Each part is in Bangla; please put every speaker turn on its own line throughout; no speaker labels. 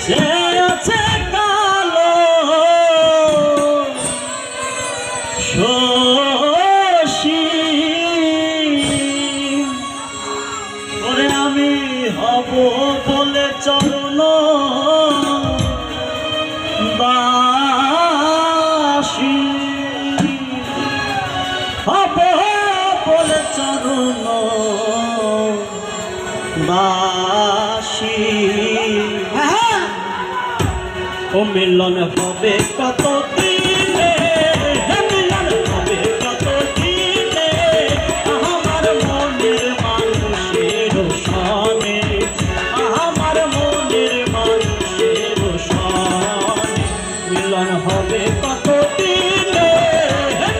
যে আছে কালো শশী ওরে আমি হব বলে চরণ বাসী হব বলে চরণ বাসী ও মিলন হবে কত দিনে মিলন হবে কত দিনে আমার মনের মানুষের সনে আমার মনের মানুষের সনে মিলন হবে কত দিনে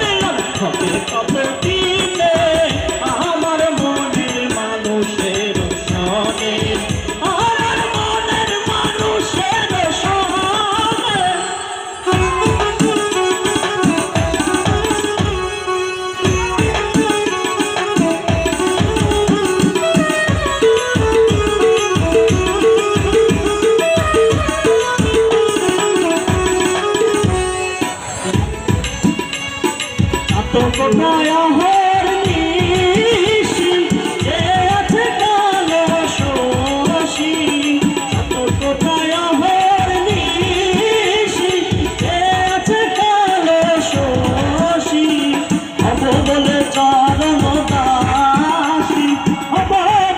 মিলন হবে কত দিনে আমার মনের মানুষের সনে আমার মনের মানুষের কোথায় হর নিশি যে আছে কালো শশী কোথায় হর নিশি যে আছে কালো শশী হব বলে চরণ দাসী হব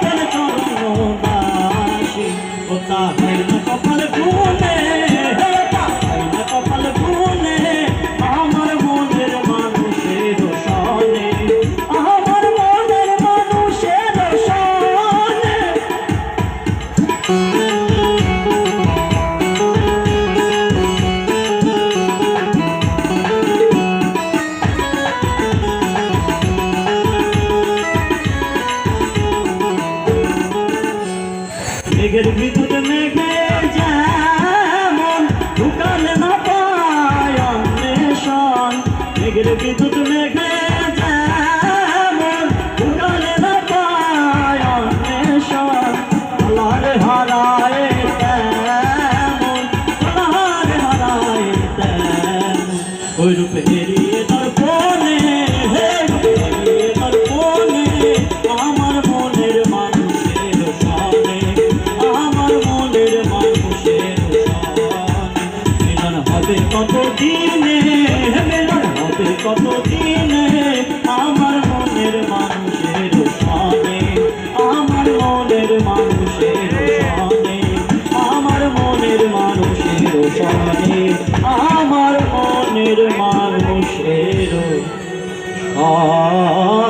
বলে চরণ দাসী ওটা হয় না কপাল গুনে ওটা হয় না কপাল গুনে আমার মনের মানুষের সনে আমার মনের মানুষের সনে মেঘের বিদ্যুৎ মেঘে যেমন ঢুকালে না পায় অন্বেষণ মেঘের বিদ্যুৎ মেঘে যেমন ঢুকালে না পায় অন্বেষণ আল্লাহর হারায় তেমন আল্লাহর হারায় তেমন ওই রূপে এড়িয়ে তার ফোনে হে রূপে এড়িয়ে তার ফোনে আমার মনের মানুষের সনে আমার মনের মানুষের সনে মিলন হবে কত দিনে মিলন হবে কত দিনে আমার মনের মানুষের সনে আমার মনের মানুষের সনে আমার মনের মানুষের সনে আমার মনের মানুষের সনে